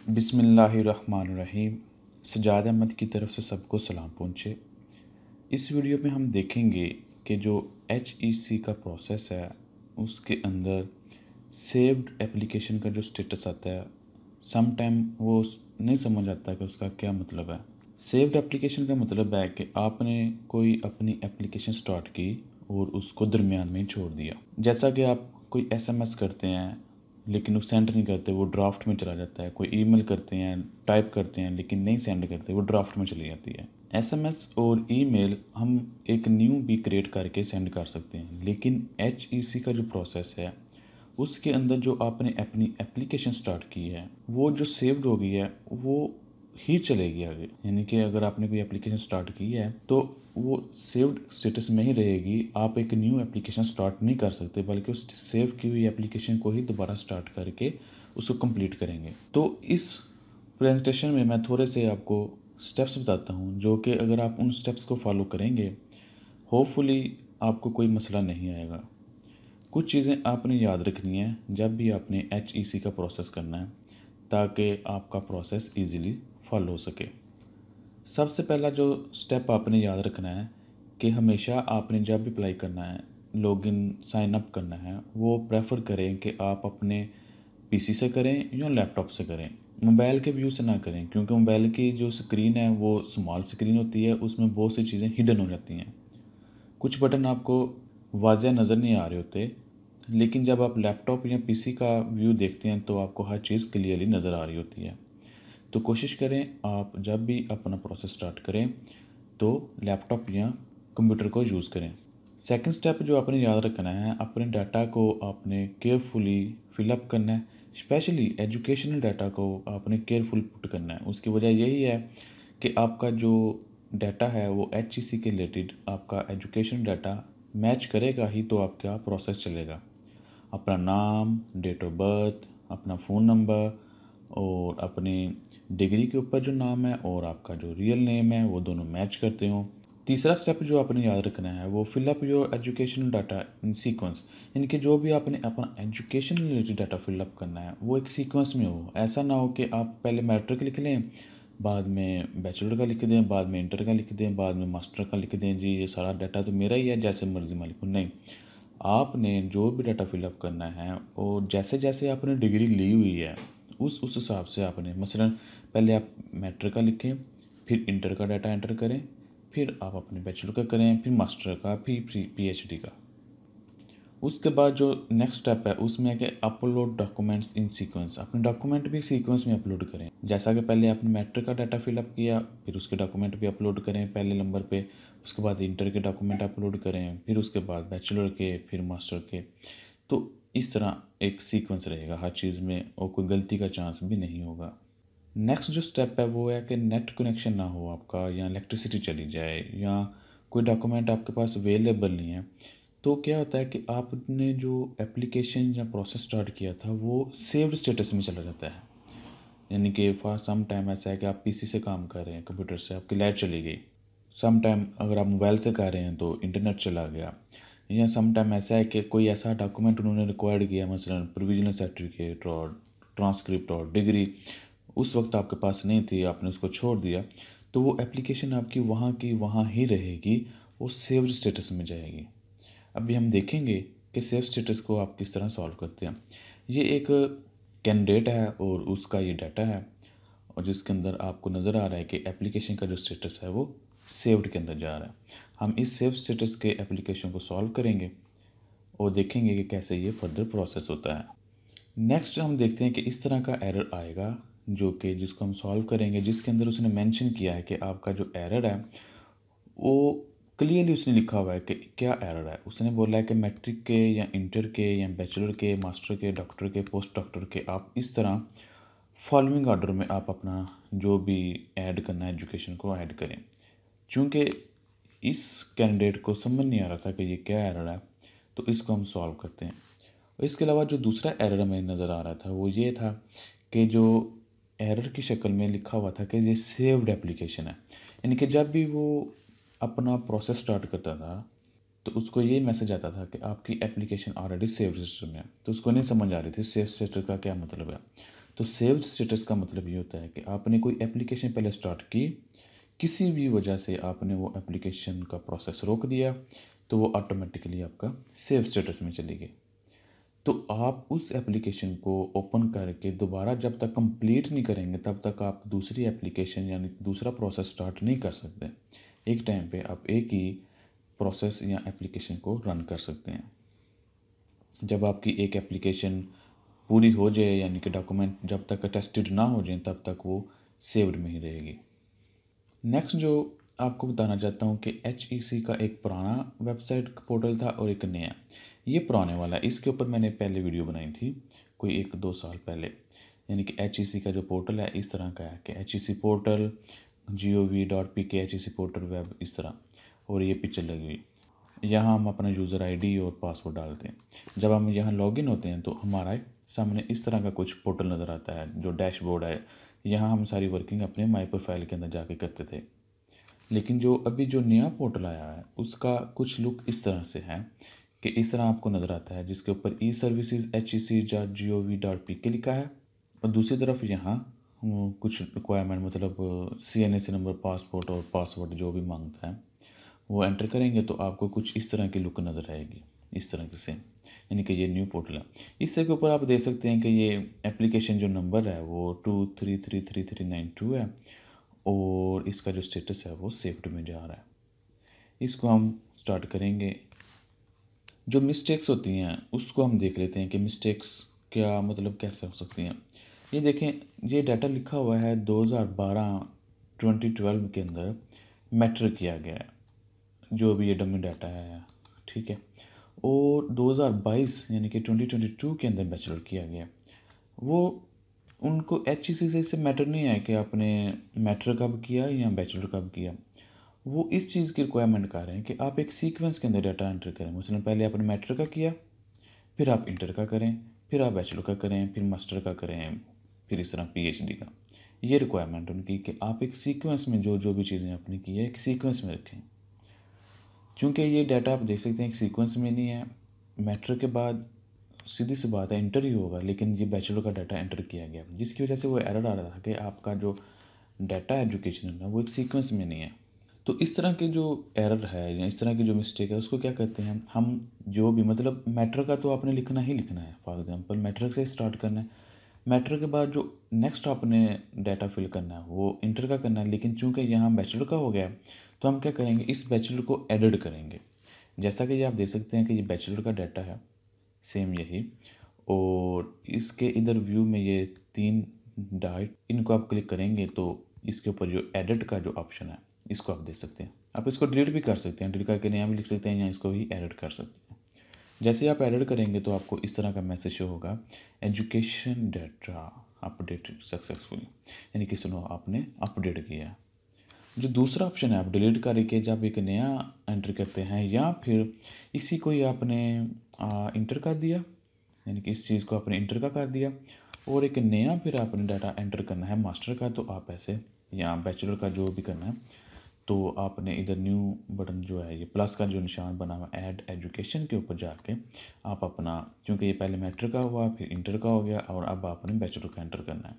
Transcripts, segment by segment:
बिस्मिल्लाहिर्रहमानिर्रहीम। सजाद अहमद की तरफ से सबको सलाम पहुँचे। इस वीडियो में हम देखेंगे कि जो HEC का प्रोसेस है उसके अंदर सेव्ड एप्लीकेशन का जो स्टेटस आता है, सम टाइम वो नहीं समझ आता कि उसका क्या मतलब है। सेव्ड एप्लीकेशन का मतलब है कि आपने कोई अपनी एप्लीकेशन स्टार्ट की और उसको दरमियान में ही छोड़ दिया। जैसा कि आप कोई SMS करते हैं लेकिन वो सेंड नहीं करते, वो ड्राफ्ट में चला जाता है। कोई ईमेल करते हैं, टाइप करते हैं लेकिन नहीं सेंड करते, वो ड्राफ्ट में चली जाती है। SMS और ईमेल हम एक न्यू भी क्रिएट करके सेंड कर सकते हैं, लेकिन HEC का जो प्रोसेस है उसके अंदर जो आपने अपनी एप्लीकेशन स्टार्ट की है वो जो सेव्ड हो गई है वो ही चलेगी आगे। यानी कि अगर आपने कोई एप्लीकेशन स्टार्ट की है तो वो सेव्ड स्टेटस में ही रहेगी। आप एक न्यू एप्लीकेशन स्टार्ट नहीं कर सकते, बल्कि उस सेव की हुई एप्लीकेशन को ही दोबारा स्टार्ट करके उसको कंप्लीट करेंगे। तो इस प्रेजेंटेशन में मैं थोड़े से आपको स्टेप्स बताता हूँ, जो कि अगर आप उन स्टेप्स को फॉलो करेंगे होपफुली आपको कोई मसला नहीं आएगा। कुछ चीज़ें आपने याद रखनी है जब भी आपने HEC का प्रोसेस करना है, ताकि आपका प्रोसेस इजीली फॉलो हो सके। सबसे पहला जो स्टेप आपने याद रखना है कि हमेशा आपने जब भी अप्लाई करना है, लॉगिन साइन अप करना है, वो प्रेफर करें कि आप अपने PC से करें या लैपटॉप से करें। मोबाइल के व्यू से ना करें, क्योंकि मोबाइल की जो स्क्रीन है वो स्मॉल स्क्रीन होती है, उसमें बहुत सी चीज़ें हिडन हो जाती हैं। कुछ बटन आपको वाज़ह नज़र नहीं आ रहे होते, लेकिन जब आप लैपटॉप या PC का व्यू देखते हैं तो आपको हर चीज़ क्लियरली नज़र आ रही होती है। तो कोशिश करें आप जब भी अपना प्रोसेस स्टार्ट करें तो लैपटॉप या कंप्यूटर को यूज़ करें। सेकंड स्टेप जो आपने याद रखना है, अपने डाटा को आपने केयरफुली फिलअप करना है। स्पेशली एजुकेशनल डाटा को आपने केयरफुल पुट करना है। उसकी वजह यही है कि आपका जो डाटा है वो HEC के रिलेटेड आपका एजुकेशन डाटा मैच करेगा ही तो आपका प्रोसेस चलेगा। अपना नाम, डेट ऑफ बर्थ, अपना फ़ोन नंबर और अपनी डिग्री के ऊपर जो नाम है और आपका जो रियल नेम है वो दोनों मैच करते हो। तीसरा स्टेप जो आपने याद रखना है वो fill up your educational data in sequence. यानी कि जो भी आपने अपना एजुकेशन रिलेटेड डाटा फिलअप करना है वो एक सीक्वेंस में हो। ऐसा ना हो कि आप पहले मैट्रिक लिख लें, बाद में बैचलर का लिख दें, बाद में इंटर का लिख दें, बाद में मास्टर का लिख दें, जी ये सारा डाटा तो मेरा ही है, जैसे मर्जी मैं लिखूँ। नहीं, आपने जो भी डाटा फिलअप करना है और जैसे जैसे आपने डिग्री ली हुई है उस हिसाब से आपने, मसलन पहले आप मैट्रिक का लिखें, फिर इंटर का डाटा एंटर करें, फिर आप अपने बैचलर का करें, फिर मास्टर का, फिर PhD का। उसके बाद जो नेक्स्ट स्टेप है उसमें है कि अपलोड डॉक्यूमेंट्स इन सीक्वेंस। अपने डॉक्यूमेंट भी सीक्वेंस में अपलोड करें। जैसा कि पहले आपने मैट्रिक का डाटा फिलअप किया, फिर उसके डॉक्यूमेंट भी अपलोड करें पहले नंबर पे, उसके बाद इंटर के डॉक्यूमेंट अपलोड करें, फिर उसके बाद बैचलर के, फिर मास्टर के। तो इस तरह एक सीक्वेंस रहेगा हर चीज़ में और कोई गलती का चांस भी नहीं होगा। नेक्स्ट जो स्टेप है वो है कि नेट कनेक्शन ना हो आपका, या इलेक्ट्रिसिटी चली जाए, या कोई डॉक्यूमेंट आपके पास अवेलेबल नहीं है। तो क्या होता है कि आपने जो एप्लीकेशन या प्रोसेस स्टार्ट किया था वो सेव्ड स्टेटस में चला जाता है। यानी कि फॉर सम टाइम ऐसा है कि आप PC से काम कर रहे हैं, कंप्यूटर से, आपकी लाइट चली गई। सम टाइम अगर आप मोबाइल से कर रहे हैं तो इंटरनेट चला गया। या सम टाइम ऐसा है कि कोई ऐसा डॉक्यूमेंट उन्होंने रिक्वायर्ड किया, मसलन प्रोविजनल सर्टिफिकेट और ट्रांसक्रिप्ट और डिग्री, उस वक्त आपके पास नहीं थी, आपने उसको छोड़ दिया, तो वो एप्लीकेशन आपकी वहाँ ही रहेगी, वो सेव्ड स्टेटस में जाएगी। अभी हम देखेंगे कि सेव स्टेटस को आप किस तरह सॉल्व करते हैं। ये एक कैंडिडेट है और उसका ये डाटा है, और जिसके अंदर आपको नज़र आ रहा है कि एप्लीकेशन का जो स्टेटस है वो सेव्ड के अंदर जा रहा है। हम इस सेव स्टेटस के एप्लीकेशन को सॉल्व करेंगे और देखेंगे कि कैसे ये फर्दर प्रोसेस होता है। नेक्स्ट हम देखते हैं कि इस तरह का एरर आएगा जो कि जिसको हम सॉल्व करेंगे, जिसके अंदर उसने मेंशन किया है कि आपका जो एरर है वो क्लियरली उसने लिखा हुआ है कि क्या एरर है। उसने बोला है कि मैट्रिक के या इंटर के या बैचलर के, मास्टर के, डॉक्टर के, पोस्ट डॉक्टर के, आप इस तरह फॉलोइंग ऑर्डर में आप अपना जो भी ऐड करना है एजुकेशन को ऐड करें। चूँकि इस कैंडिडेट को समझ नहीं आ रहा था कि ये क्या एरर है, तो इसको हम सॉल्व करते हैं। और इसके अलावा जो दूसरा एरर हमें नज़र आ रहा था वो ये था कि जो एरर की शक्ल में लिखा हुआ था कि ये सेव्ड एप्लीकेशन है। यानी कि जब भी वो अपना प्रोसेस स्टार्ट करता था तो उसको ये मैसेज आता था कि आपकी एप्लीकेशन ऑलरेडी सेव्ड सिस्टम में है। तो उसको नहीं समझ आ रही थी सेव स्टेटस का क्या मतलब है। तो सेव्ड स्टेटस का मतलब ये होता है कि आपने कोई एप्लीकेशन पहले स्टार्ट की, किसी भी वजह से आपने वो एप्लीकेशन का प्रोसेस रोक दिया, तो वो ऑटोमेटिकली आपका सेव स्टेटस में चली गई। तो आप उस एप्लीकेशन को ओपन करके दोबारा जब तक कंप्लीट नहीं करेंगे तब तक आप दूसरी एप्लीकेशन यानी दूसरा प्रोसेस स्टार्ट नहीं कर सकते। एक टाइम पे आप एक ही प्रोसेस या एप्लीकेशन को रन कर सकते हैं। जब आपकी एक एप्लीकेशन पूरी हो जाए यानी कि डॉक्यूमेंट जब तक टेस्टेड ना हो जाए तब तक वो सेव्ड में ही रहेगी। नेक्स्ट जो आपको बताना चाहता हूँ कि HEC का एक पुराना वेबसाइट पोर्टल था और एक नया। ये पुराने वाला है, इसके ऊपर मैंने पहले वीडियो बनाई थी कोई 1-2 साल पहले। यानी कि HEC का जो पोर्टल है इस तरह का है कि HEC portal gov.pk HEC portal web इस तरह, और ये पिक्चर लगी हुई। यहाँ हम अपना यूज़र ID और पासवर्ड डालते हैं। जब हम यहाँ लॉगिन होते हैं तो हमारा सामने इस तरह का कुछ पोर्टल नज़र आता है जो डैशबोर्ड है। यहाँ हम सारी वर्किंग अपने माई प्रोफाइल के अंदर जाके करते थे। लेकिन जो अभी जो नया पोर्टल आया है उसका कुछ लुक इस तरह से है कि इस तरह आपको नज़र आता है, जिसके ऊपर e-services HEC.gov.pk लिखा है और दूसरी तरफ यहाँ कुछ रिक्वायरमेंट मतलब CNAC नंबर, पासपोर्ट और पासवर्ड जो भी मांगता है वो एंटर करेंगे तो आपको कुछ इस तरह की लुक नज़र आएगी, इस तरह से। यानी कि ये न्यू पोर्टल है। इससे के ऊपर आप देख सकते हैं कि ये एप्लीकेशन जो नंबर है वो 2333392 है और इसका जो स्टेटस है वो सेव्ड में जा रहा है। इसको हम स्टार्ट करेंगे। जो मिस्टेक्स होती हैं उसको हम देख लेते हैं कि मिस्टेक्स क्या मतलब कैसे हो सकती हैं। ये देखें, ये डाटा लिखा हुआ है 2012 के अंदर मैटर किया गया है, जो भी ये डमी डाटा है, ठीक है। और 2022 यानी कि 2022 के अंदर बैचलर किया गया। वो उनको HEC से इससे मैटर नहीं है कि आपने मैटर कब किया या बैचलर कब किया। वो इस चीज़ की रिक्वायरमेंट कर रहे हैं कि आप एक सीक्वेंस के अंदर डाटा एंटर करें। मसलन पहले आपने मैटर का किया, फिर आप इंटर का करें, फिर आप बैचलर का करें, फिर मास्टर का करें, फिर इस तरह PhD का। ये रिक्वायरमेंट उनकी कि आप एक सीक्वेंस में जो जो भी चीज़ें आपने की है एक सीक्वेंस में रखें। चूँकि ये डाटा आप देख सकते हैं एक सीक्वेंस में नहीं है, मैटर के बाद सीधी सी बात है इंटर ही होगा, लेकिन ये बैचलर का डाटा एंटर किया गया, जिसकी वजह से वो एरर आ रहा था कि आपका जो डाटा एजुकेशनल है वो एक सीक्वेंस में नहीं है। तो इस तरह के जो एरर है या इस तरह की जो मिस्टेक है उसको क्या कहते हैं हम, जो भी मतलब मैटर का तो आपने लिखना ही लिखना है। फॉर एग्जांपल मैटर से स्टार्ट करना है, मैटर के बाद जो नेक्स्ट आपने डाटा फिल करना है वो इंटर का करना है, लेकिन चूंकि यहाँ बैचलर का हो गया तो हम क्या करेंगे, इस बैचलर को एडिट करेंगे। जैसा कि ये आप देख सकते हैं कि ये बैचलर का डाटा है, सेम यही, और इसके इधर व्यू में ये 3 डाट, इनको आप क्लिक करेंगे तो इसके ऊपर जो एडिट का जो ऑप्शन है इसको आप देख सकते हैं। आप इसको डिलीट भी कर सकते हैं, डिलीट करके नया भी लिख सकते हैं या इसको भी एडिट कर सकते हैं। जैसे ही आप एडिट करेंगे तो आपको इस तरह का मैसेज शो होगा, एजुकेशन डाटा अपडेटेड सक्सेसफुली, यानी कि सुनो आपने अपडेट किया। जो दूसरा ऑप्शन है आप डिलीट करके जब एक नया एंटर करते हैं या फिर इसी को ही आपने इंटर कर दिया, यानी कि इस चीज़ को आपने इंटर का कर दिया और एक नया फिर आपने डाटा एंटर करना है मास्टर का, तो आप ऐसे या बैचलर का जो भी करना है तो आपने इधर न्यू बटन जो है ये प्लस का जो निशान बना हुआ ऐड एजुकेशन के ऊपर जाके आप अपना, क्योंकि ये पहले मैट्रिक का हुआ फिर इंटर का हो गया और अब आपने बैचलर का एंटर करना है।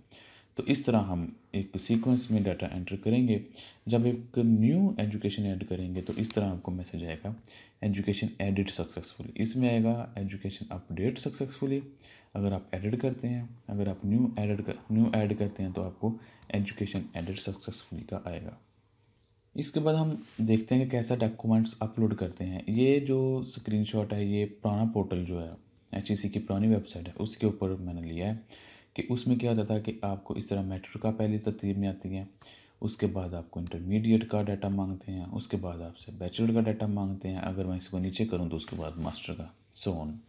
तो इस तरह हम एक सीक्वेंस में डाटा एंटर करेंगे। जब एक न्यू एजुकेशन ऐड करेंगे तो इस तरह आपको मैसेज आएगा, एजुकेशन एडिट सक्सेसफुली। इसमें आएगा एजुकेशन अपडेट सक्सेसफुली अगर आप एडिट करते हैं, अगर आप न्यू ऐड करते हैं तो आपको एजुकेशन एडिट सक्सेसफुली का आएगा। इसके बाद हम देखते हैं कि कैसा डॉक्यूमेंट्स अपलोड करते हैं। ये जो स्क्रीनशॉट है ये पुराना पोर्टल जो है HEC की पुरानी वेबसाइट है उसके ऊपर मैंने लिया है कि उसमें क्या होता था कि आपको इस तरह मैट्रिक का पहली तरतीब में आती है, उसके बाद आपको इंटरमीडिएट का डाटा मांगते हैं, उसके बाद आपसे बैचलर का डाटा मांगते हैं, अगर मैं इसको नीचे करूँ तो उसके बाद मास्टर का, सो ऑन।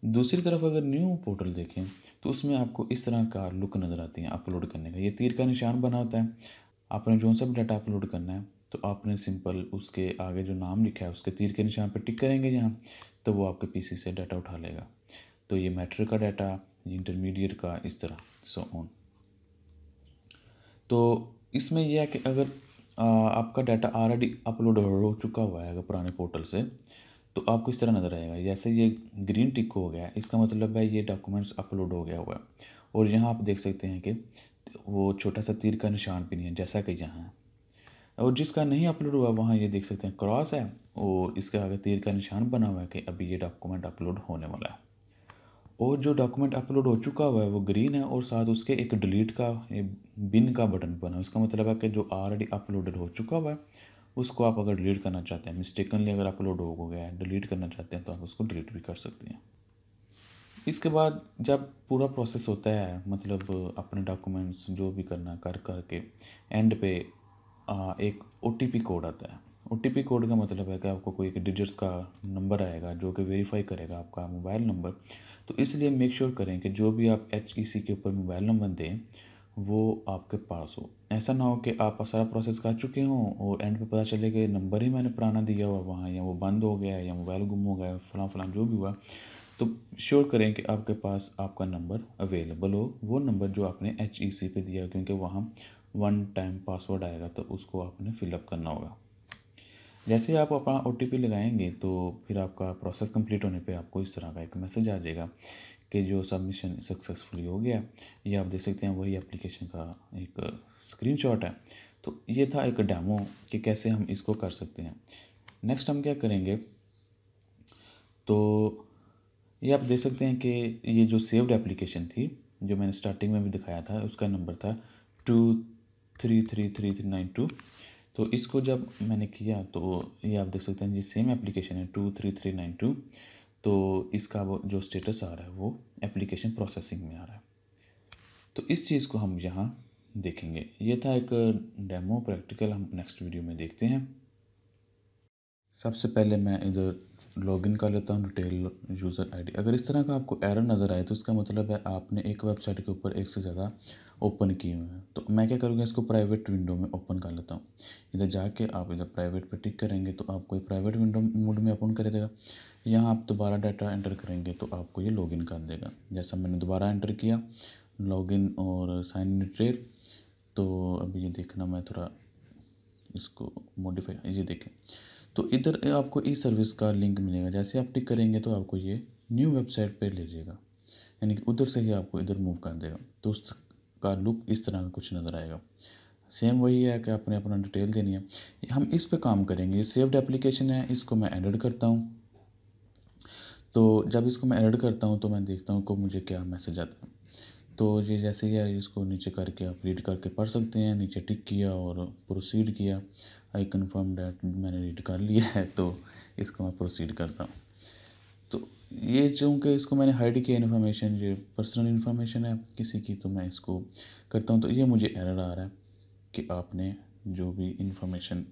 दूसरी तरफ अगर न्यू पोर्टल देखें तो उसमें आपको इस तरह का लुक नज़र आती है अपलोड करने का। ये तीर का निशान बना होता है, आपने जो सा भी डाटा अपलोड करना है तो आपने सिंपल उसके आगे जो नाम लिखा है उसके तीर के निशान पर टिक करेंगे यहाँ, तो वो आपके PC से डाटा उठा लेगा। तो ये मैट्रिक का डाटा, ये इंटरमीडिएट का, इस तरह सो ऑन। तो इसमें यह है कि अगर आपका डाटा ऑलरेडी अपलोड हो चुका हुआ है अगर पुराने पोर्टल से, तो आपको इस तरह नज़र आएगा। जैसे ये ग्रीन टिक हो गया इसका मतलब है ये डॉक्यूमेंट्स अपलोड हो गया हुआ है, और यहाँ आप देख सकते हैं कि वो छोटा सा तीर का निशान भी नहीं है जैसा कि यहाँ है। और जिसका नहीं अपलोड हुआ वहाँ ये देख सकते हैं क्रॉस है और इसके आगे तीर का निशान बना हुआ है कि अभी ये डॉक्यूमेंट अपलोड होने वाला है। और जो डॉक्यूमेंट अपलोड हो चुका हुआ है वो ग्रीन है और साथ उसके एक डिलीट का बिन का बटन बना है। इसका मतलब है कि जो ऑलरेडी अपलोडेड हो चुका हुआ है उसको आप अगर डिलीट करना चाहते हैं, मिस्टेकनली अगर अपलोड हो गया है, डिलीट करना चाहते हैं तो आप उसको डिलीट भी कर सकते हैं। इसके बाद जब पूरा प्रोसेस होता है, मतलब अपने डॉक्यूमेंट्स जो भी करना कर के एंड पे एक OTP कोड आता है। OTP कोड का मतलब है कि आपको कोई एक डिजिट्स का नंबर आएगा जो कि वेरीफाई करेगा आपका मोबाइल नंबर। तो इसलिए मेक श्योर करें कि जो भी आप HEC के ऊपर मोबाइल नंबर दें वो आपके पास हो। ऐसा ना हो कि आप सारा प्रोसेस कर चुके हों और एंड पे पता चले कि नंबर ही मैंने पुराना दिया हुआ वहाँ, या वो बंद हो गया है, या मोबाइल गुम हो गया है, फलां जो भी हुआ। तो श्योर करें कि आपके पास आपका नंबर अवेलेबल हो, वो नंबर जो आपने HEC पे दिया, क्योंकि वहाँ वन टाइम पासवर्ड आएगा तो उसको आपने फिलअप करना होगा। जैसे आप अपना OTP लगाएंगे तो फिर आपका प्रोसेस कंप्लीट होने पे आपको इस तरह का एक मैसेज आ जाएगा कि जो सबमिशन सक्सेसफुली हो गया। ये आप देख सकते हैं वही एप्लीकेशन का एक स्क्रीनशॉट है। तो ये था एक डेमो कि कैसे हम इसको कर सकते हैं। नेक्स्ट हम क्या करेंगे, तो ये आप देख सकते हैं कि ये जो सेव्ड एप्लीकेशन थी जो मैंने स्टार्टिंग में भी दिखाया था, उसका नंबर था 2333392। तो इसको जब मैंने किया तो ये आप देख सकते हैं ये सेम एप्लीकेशन है 23392। तो इसका वो जो स्टेटस आ रहा है वो एप्लीकेशन प्रोसेसिंग में आ रहा है। तो इस चीज़ को हम यहाँ देखेंगे। ये था एक डेमो प्रैक्टिकल, हम नेक्स्ट वीडियो में देखते हैं। सबसे पहले मैं इधर लॉगिन कर लेता हूँ डिटेल यूज़र आईडी। अगर इस तरह का आपको एरर नज़र आए तो इसका मतलब है आपने एक वेबसाइट के ऊपर एक से ज़्यादा ओपन किए हुए हैं। तो मैं क्या करूँगा, इसको प्राइवेट विंडो में ओपन कर लेता हूँ। इधर जाके आप इधर प्राइवेट पे टिक करेंगे तो आपको ये प्राइवेट विंडो मोड में ओपन कर देगा। यहाँ आप दोबारा डाटा एंटर करेंगे तो आपको ये लॉगिन कर देगा। जैसा मैंने दोबारा एंटर किया लॉगिन और साइन इन डिटेल। तो अभी ये देखना, मैं थोड़ा इसको मॉडिफाई, ये देखें तो इधर आपको ई सर्विस का लिंक मिलेगा। जैसे आप टिक करेंगे तो आपको ये न्यू वेबसाइट पे ले जाएगा, यानी कि उधर से ही आपको इधर मूव कर देगा। तो उसका लुक इस तरह का कुछ नज़र आएगा। सेम वही है कि आपने अपना डिटेल देनी है। हम इस पे काम करेंगे। ये सेव्ड एप्लीकेशन है, इसको मैं एडिट करता हूँ। तो जब इसको मैं एडिट करता हूँ तो मैं देखता हूँ कि मुझे क्या मैसेज आता है। तो ये जैसे ही है, इसको नीचे करके आप रीड करके पढ़ सकते हैं। नीचे टिक किया और प्रोसीड किया। आई कन्फर्म डैट, मैंने रीड कर लिया है तो इसको मैं प्रोसीड करता हूँ। तो ये चूँकि इसको मैंने हाइड किया इन्फॉर्मेशन, ये पर्सनल इन्फॉर्मेशन है किसी की, तो मैं इसको करता हूँ। तो ये मुझे एरर आ रहा है कि आपने जो भी इंफॉर्मेशन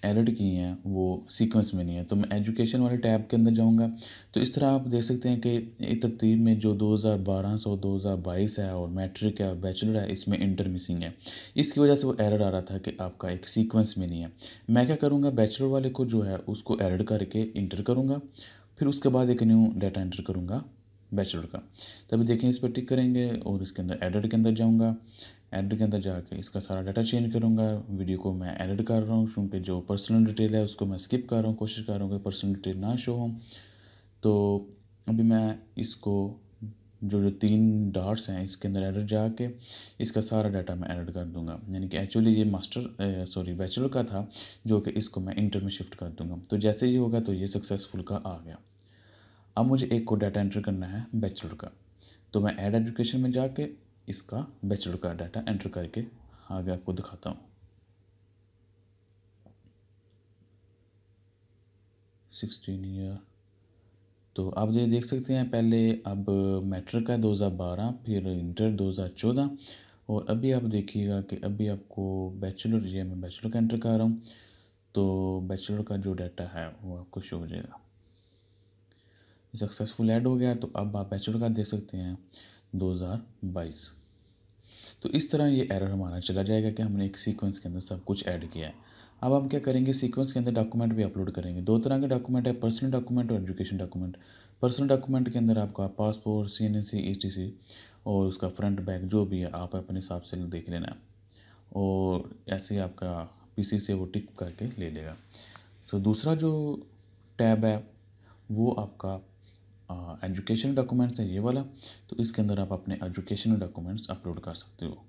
एडिट की हैं वो सीक्वेंस में नहीं है। तो मैं एजुकेशन वाले टैब के अंदर जाऊंगा। तो इस तरह आप देख सकते हैं कि एक तरतीब में जो 2012 से 2022 है और मैट्रिक है और बैचलर है, इसमें इंटर मिसिंग है। इसकी वजह से वो एरर आ रहा था कि आपका एक सीक्वेंस में नहीं है। मैं क्या करूँगा, बैचलर वाले को जो है उसको एडिट करके इंटर करूँगा, फिर उसके बाद एक न्यू डाटा एंटर करूँगा बैचलर का। तभी देखें, इस पर टिक करेंगे और इसके अंदर एडिट के अंदर जाऊँगा। एडिट के अंदर जाके इसका सारा डाटा चेंज करूँगा। वीडियो को मैं एडिट कर रहा हूँ क्योंकि जो पर्सनल डिटेल है उसको मैं स्किप कर रहा हूँ, कोशिश कर रहा हूँ कि पर्सनल डिटेल ना शो हो। तो अभी मैं इसको जो 3 डॉट्स हैं इसके अंदर एडिट जाके इसका सारा डाटा मैं एडिट कर दूंगा। यानी कि एक्चुअली ये बैचलर का था जो कि इसको मैं इंटर में शिफ्ट कर दूंगा। तो जैसे ही होगा तो ये सक्सेसफुल का आ गया। अब मुझे एक को डाटा एंटर करना है बैचलर का। तो मैं ऐड एजुकेशन में जाके इसका बैचलर का डाटा एंटर करके आगे आपको दिखाता हूँ। 16 ईयर, तो आप ये देख सकते हैं पहले अब मैट्रिक का 2012, फिर इंटर 2014, और अभी आप देखिएगा कि अभी आपको बैचलर, ये मैं बैचलर का एंटर कर रहा हूँ। तो बैचलर का जो डाटा है वो आपको शो हो जाएगा। सक्सेसफुल ऐड हो गया। तो अब आप बैचलर का देख सकते हैं 2022। तो इस तरह ये एरर हमारा चला जाएगा कि हमने एक सीक्वेंस के अंदर सब कुछ ऐड किया है। अब हम क्या करेंगे, सीक्वेंस के अंदर डॉक्यूमेंट भी अपलोड करेंगे। 2 तरह के डॉक्यूमेंट है, पर्सनल डॉक्यूमेंट और एजुकेशन डॉक्यूमेंट। पर्सनल डॉक्यूमेंट के अंदर आपका पासपोर्ट, CNC, ETC और उसका फ्रंट बैक जो भी है आप अपने हिसाब से देख लेना है, और ऐसे ही आपका PC से वो टिक करके ले लेगा। तो दूसरा जो टैब है वो आपका एजुकेशन डॉक्यूमेंट्स है ये वाला, तो इसके अंदर आप अपने एजुकेशनल डॉक्यूमेंट्स अपलोड कर सकते हो।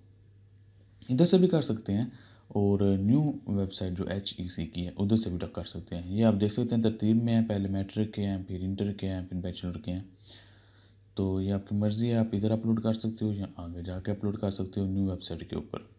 इधर से भी कर सकते हैं, और न्यू वेबसाइट जो HEC की है उधर से भी कर सकते हैं। ये आप देख सकते हैं तरतीब में है, पहले मैट्रिक के हैं, फिर इंटर के हैं, फिर बैचलर के हैं। तो ये आपकी मर्ज़ी है, आप इधर अपलोड कर सकते हो या आगे जाके अपलोड कर सकते हो न्यू वेबसाइट के ऊपर।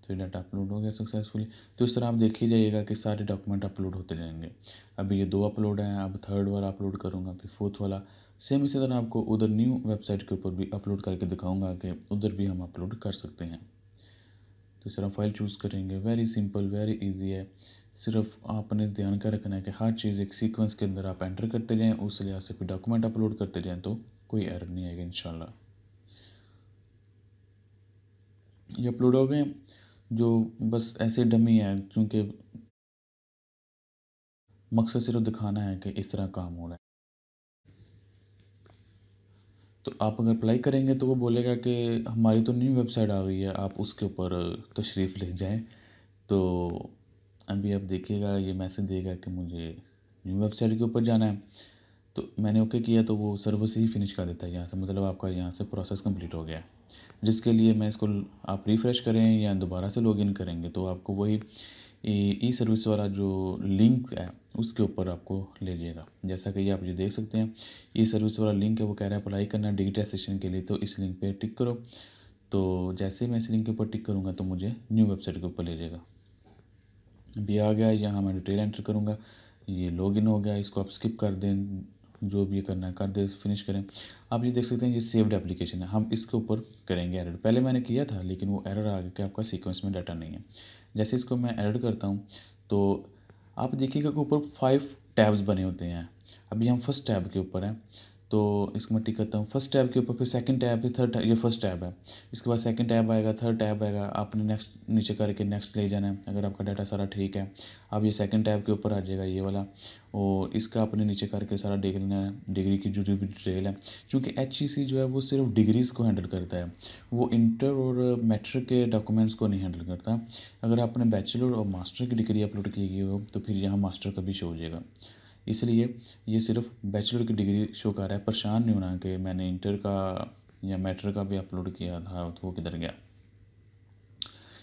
तो ये डाटा अपलोड हो गया सक्सेसफुली। तो इस तरह आप देख ही जाइएगा कि सारे डॉक्यूमेंट अपलोड होते जाएंगे। अभी ये 2 अपलोड हैं, अब थर्ड वाला अपलोड करूँगा, फिर फोर्थ वाला। सेम इसी तरह आपको उधर न्यू वेबसाइट के ऊपर भी अपलोड करके दिखाऊंगा कि उधर भी हम अपलोड कर सकते हैं। तो इस तरह फाइल चूज़ करेंगे, वेरी सिंपल वेरी इजी है। सिर्फ आपने ध्यान का रखना है कि हर चीज़ एक सीक्वेंस के अंदर आप एंटर करते जाएँ, उस लिहाज से फिर डॉक्यूमेंट अपलोड करते जाएँ तो कोई एरर नहीं आएगा इंशाल्लाह। ये अपलोड हो गए, जो बस ऐसे डमी है, क्योंकि मकसद सिर्फ दिखाना है कि इस तरह काम हो रहा है। तो आप अगर अप्लाई करेंगे तो वो बोलेगा कि हमारी तो न्यू वेबसाइट आ गई है, आप उसके ऊपर तशरीफ़ ले जाएं। तो अभी आप देखिएगा ये मैसेज देगा कि मुझे न्यू वेबसाइट के ऊपर जाना है। तो मैंने ओके किया तो वो सर्विस ही फिनिश कर देता है यहाँ से, मतलब आपका यहाँ से प्रोसेस कंप्लीट हो गया है। जिसके लिए मैं इसको, आप रिफ़्रेश करें या दोबारा से लॉगिन करेंगे तो आपको वही ई सर्विस वाला जो लिंक है उसके ऊपर आपको ले जाएगा। जैसा कि ये आप ये देख सकते हैं, ई सर्विस वाला लिंक है, वो कह रहा है अप्लाई करना है डिजिटाइजेशन के लिए, तो इस लिंक पे टिक करो। तो जैसे ही मैं इस लिंक के ऊपर टिक करूँगा तो मुझे न्यू वेबसाइट के ऊपर ले जाएगा। अभी आ गया, यहाँ मैं डिटेल एंटर करूँगा, ये लॉगिन हो गया। इसको आप स्किप कर दें, जो भी करना है कर दे, फिनिश करें। आप ये देख सकते हैं ये सेव्ड एप्लीकेशन है, हम इसके ऊपर करेंगे एडिट। पहले मैंने किया था लेकिन वो एरर आ गया कि आपका सीक्वेंस में डाटा नहीं है। जैसे इसको मैं एडिट करता हूँ तो आप देखिएगा कि ऊपर 5 टैब्स बने होते हैं। अभी हम फर्स्ट टैब के ऊपर हैं, तो इसको मैं टिक करता हूँ फर्स्ट टैब के ऊपर, फिर सेकंड टैब, फिर थर्ड टैब। ये फर्स्ट टैब है, इसके बाद सेकंड टैब आएगा, थर्ड टैब आएगा। आपने नेक्स्ट नीचे करके नेक्स्ट ले जाना है अगर आपका डाटा सारा ठीक है। अब ये सेकंड टैब के ऊपर आ जाएगा ये वाला, और इसका आपने नीचे करके सारा देख लेना है, डिग्री की जो भी डिटेल है। क्योंकि HEC जो है वो सिर्फ डिग्रीज़ को हैंडल करता है, वो इंटर और मैट्रिक के डॉक्यूमेंट्स को नहीं हैंडल करता। अगर आपने बैचलर और मास्टर की डिग्री अपलोड की गई हो तो फिर यहाँ मास्टर का भी शो हो जाएगा। इसलिए ये सिर्फ बैचलर की डिग्री शो कर रहा है। परेशान नहीं होना कि मैंने इंटर का या मैट्रिक का भी अपलोड किया था तो वो किधर गया।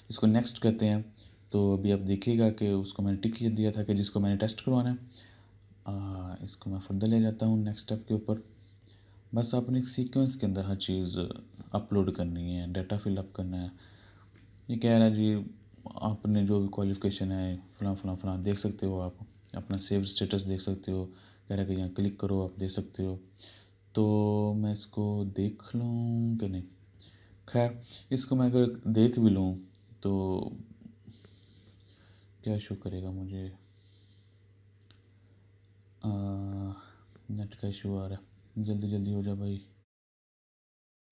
इसको नेक्स्ट कहते हैं। तो अभी आप देखिएगा कि उसको मैंने टिक दिया था कि जिसको मैंने टेस्ट करवाना है। इसको मैं फर्दर ले जाता हूँ नेक्स्ट स्टेप के ऊपर। बस आपने एक सीक्वेंस के अंदर हर चीज़ अपलोड करनी है, डाटा फिलअप करना है। ये कह रहा है जी आपने जो भी क्वालिफ़िकेशन है फलां फलां फलां देख सकते हो, आप अपना सेव स्टेटस देख सकते हो। कह रहा है कि यहाँ क्लिक करो, आप देख सकते हो। तो मैं इसको देख लूँ कि नहीं, खैर इसको मैं अगर देख भी लूँ तो क्या शो करेगा मुझे, नेट का इशू आ रहा है, जल्दी जल्दी हो जा भाई।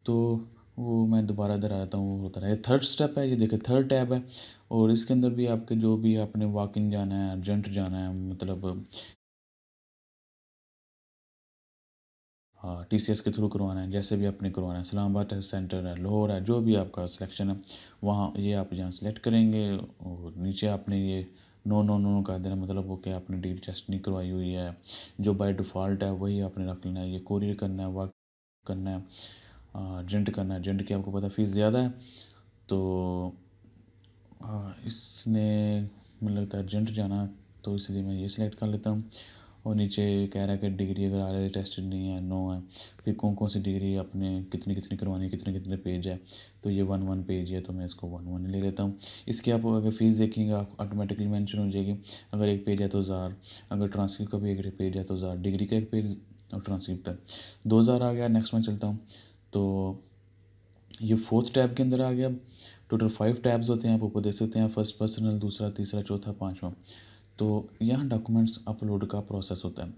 तो वो मैं दोबारा इधर आ जाता हूँ, वो होता रहा। ये थर्ड स्टेप है, ये देखिए थर्ड टैब है, और इसके अंदर भी आपके जो भी आपने वॉक इन जाना है, अर्जेंट जाना है, मतलब हाँ TCS के थ्रू करवाना है, जैसे भी आपने करवाना है, इस्लामाबाद टेस्ट सेंटर है, लाहौर है, जो भी आपका सिलेक्शन है वहाँ ये आप यहाँ सेलेक्ट करेंगे। और नीचे आपने ये नो नो नो कर देना, मतलब वो क्या आपने डिग्री टेस्ट नहीं करवाई हुई है, जो बाय डिफ़ॉल्ट है वही आपने रख लेना है। ये कोरियर करना है, वर्क करना है, अर्जेंट करना है। अर्जेंट की आपको पता फ़ीस ज़्यादा है, तो इसने मुझे लगता है अर्जेंट जाना, तो इसलिए मैं ये सिलेक्ट कर लेता हूँ। और नीचे कह रहा है कि डिग्री अगर ऑलरेडी टेस्टेड नहीं है, नो है। फिर कौन कौन सी डिग्री अपने कितनी कितनी करवानी है, कितने कितने पेज है, तो ये 1 पेज है, तो मैं इसको 1 ले लेता हूँ। इसकी आप अगर फ़ीस देखेंगे आप ऑटोमेटिकली मेंशन हो जाएगी। अगर एक पेज है तो 1000, अगर ट्रांसक्रिप्ट का भी एक पेज है तो 1000, डिग्री का एक पेज और ट्रांसक्रिप्ट है 2000 आ गया। नेक्स्ट में चलता हूँ, तो ये फोर्थ टैब के अंदर आ गया। टोटल 5 टैब्स होते हैं, आप ऊपर देख सकते हैं, फर्स्ट पर्सनल, दूसरा, तीसरा, चौथा, पाँचवा। तो यहाँ डॉक्यूमेंट्स अपलोड का प्रोसेस होता है।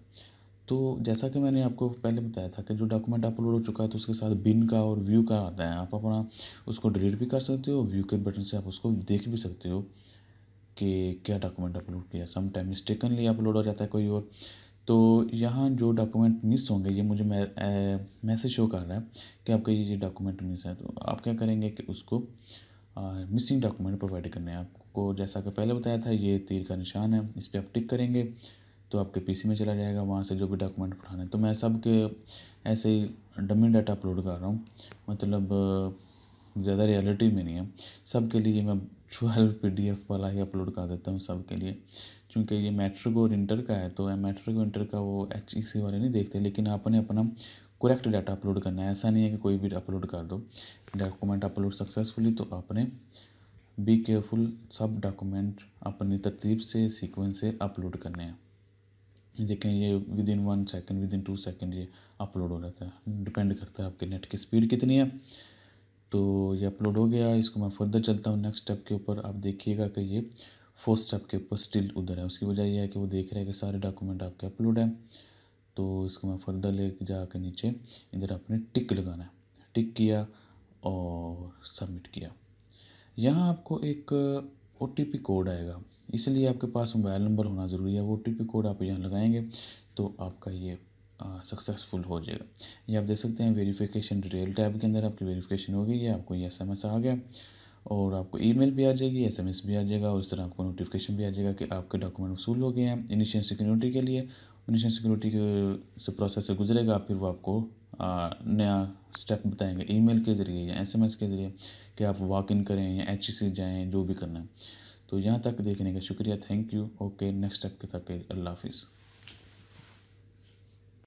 तो जैसा कि मैंने आपको पहले बताया था कि जो डॉक्यूमेंट अपलोड हो चुका है तो उसके साथ बिन का और व्यू का आता है। आप अपना उसको डिलीट भी कर सकते हो, व्यू के बटन से आप उसको देख भी सकते हो कि क्या डॉक्यूमेंट अपलोड किया। सम टाइम मिस्टेकनली अपलोड हो जाता है कोई और। तो यहाँ जो डॉक्यूमेंट मिस होंगे ये मुझे मैसेज शो कर रहा है कि आपका ये डॉक्यूमेंट मिस है। तो आप क्या करेंगे कि उसको मिसिंग डॉक्यूमेंट प्रोवाइड करने हैं आपको। आपको जैसा कि पहले बताया था, ये तीर का निशान है, इस पर आप टिक करेंगे तो आपके पीसी में चला जाएगा, वहाँ से जो भी डॉक्यूमेंट उठाना है। तो मैं सब के ऐसे ही डमी डाटा अपलोड कर रहा हूँ, मतलब ज़्यादा रियलिटी में नहीं है। सब के लिए मैं 12 PDF वाला ही अपलोड कर देता हूँ सब के लिए, क्योंकि ये मैट्रिक और इंटर का है, तो मैट्रिक और इंटर का वो HEC वाले नहीं देखते, लेकिन आपने अपना करेक्ट डाटा अपलोड करना है। ऐसा नहीं है कि कोई भी अपलोड कर दो। डॉक्यूमेंट अपलोड सक्सेसफुली, तो आपने बी केयरफुल, सब डॉक्यूमेंट अपनी तरतीब से सीक्वेंस से अपलोड करने हैं। देखें ये विदिन 1 सेकेंड, विदिन 2 सेकेंड ये अपलोड हो जाता है, डिपेंड करता है आपके नेट की स्पीड कितनी है। तो ये अपलोड हो गया, इसको मैं फर्दर चलता हूँ नेक्स्ट स्टेप के ऊपर। आप देखिएगा कि ये 4th स्टेप के ऊपर स्टिल उधर है। उसकी वजह यह है कि वो देख रहा है कि सारे डॉक्यूमेंट आपके अपलोड हैं। तो इसको मैं फर्दर ले जाकर नीचे इधर आपने टिक लगाना है। टिक किया और सबमिट किया। यहाँ आपको एक OTP कोड आएगा, इसलिए आपके पास मोबाइल नंबर होना ज़रूरी है। वो OTP कोड आप यहाँ लगाएंगे तो आपका ये सक्सेसफुल हो जाएगा। ये आप देख सकते हैं वेरिफिकेशन डिटेल टैब के अंदर आपकी वेरिफिकेशन हो गई है, आपको ये SMS आ गया और आपको ईमेल भी आ जाएगी, SMS भी आ जाएगा और इस तरह आपको नोटिफिकेशन भी आ जाएगा कि आपके डॉक्यूमेंट वसूल हो गए हैं। इनिशियल सिक्योरिटी के लिए, इनिशियल सिक्योरिटी के से प्रोसेस से गुजरेगा, फिर वो आपको नया स्टेप बताएंगे ईमेल के ज़रिए या SMS के ज़रिए कि आप वॉक इन करें या HEC जाएँ, जो भी करना है। तो यहाँ तक देखने का शुक्रिया, thank you. Okay, next step के तक अल्लाह हाफिज़।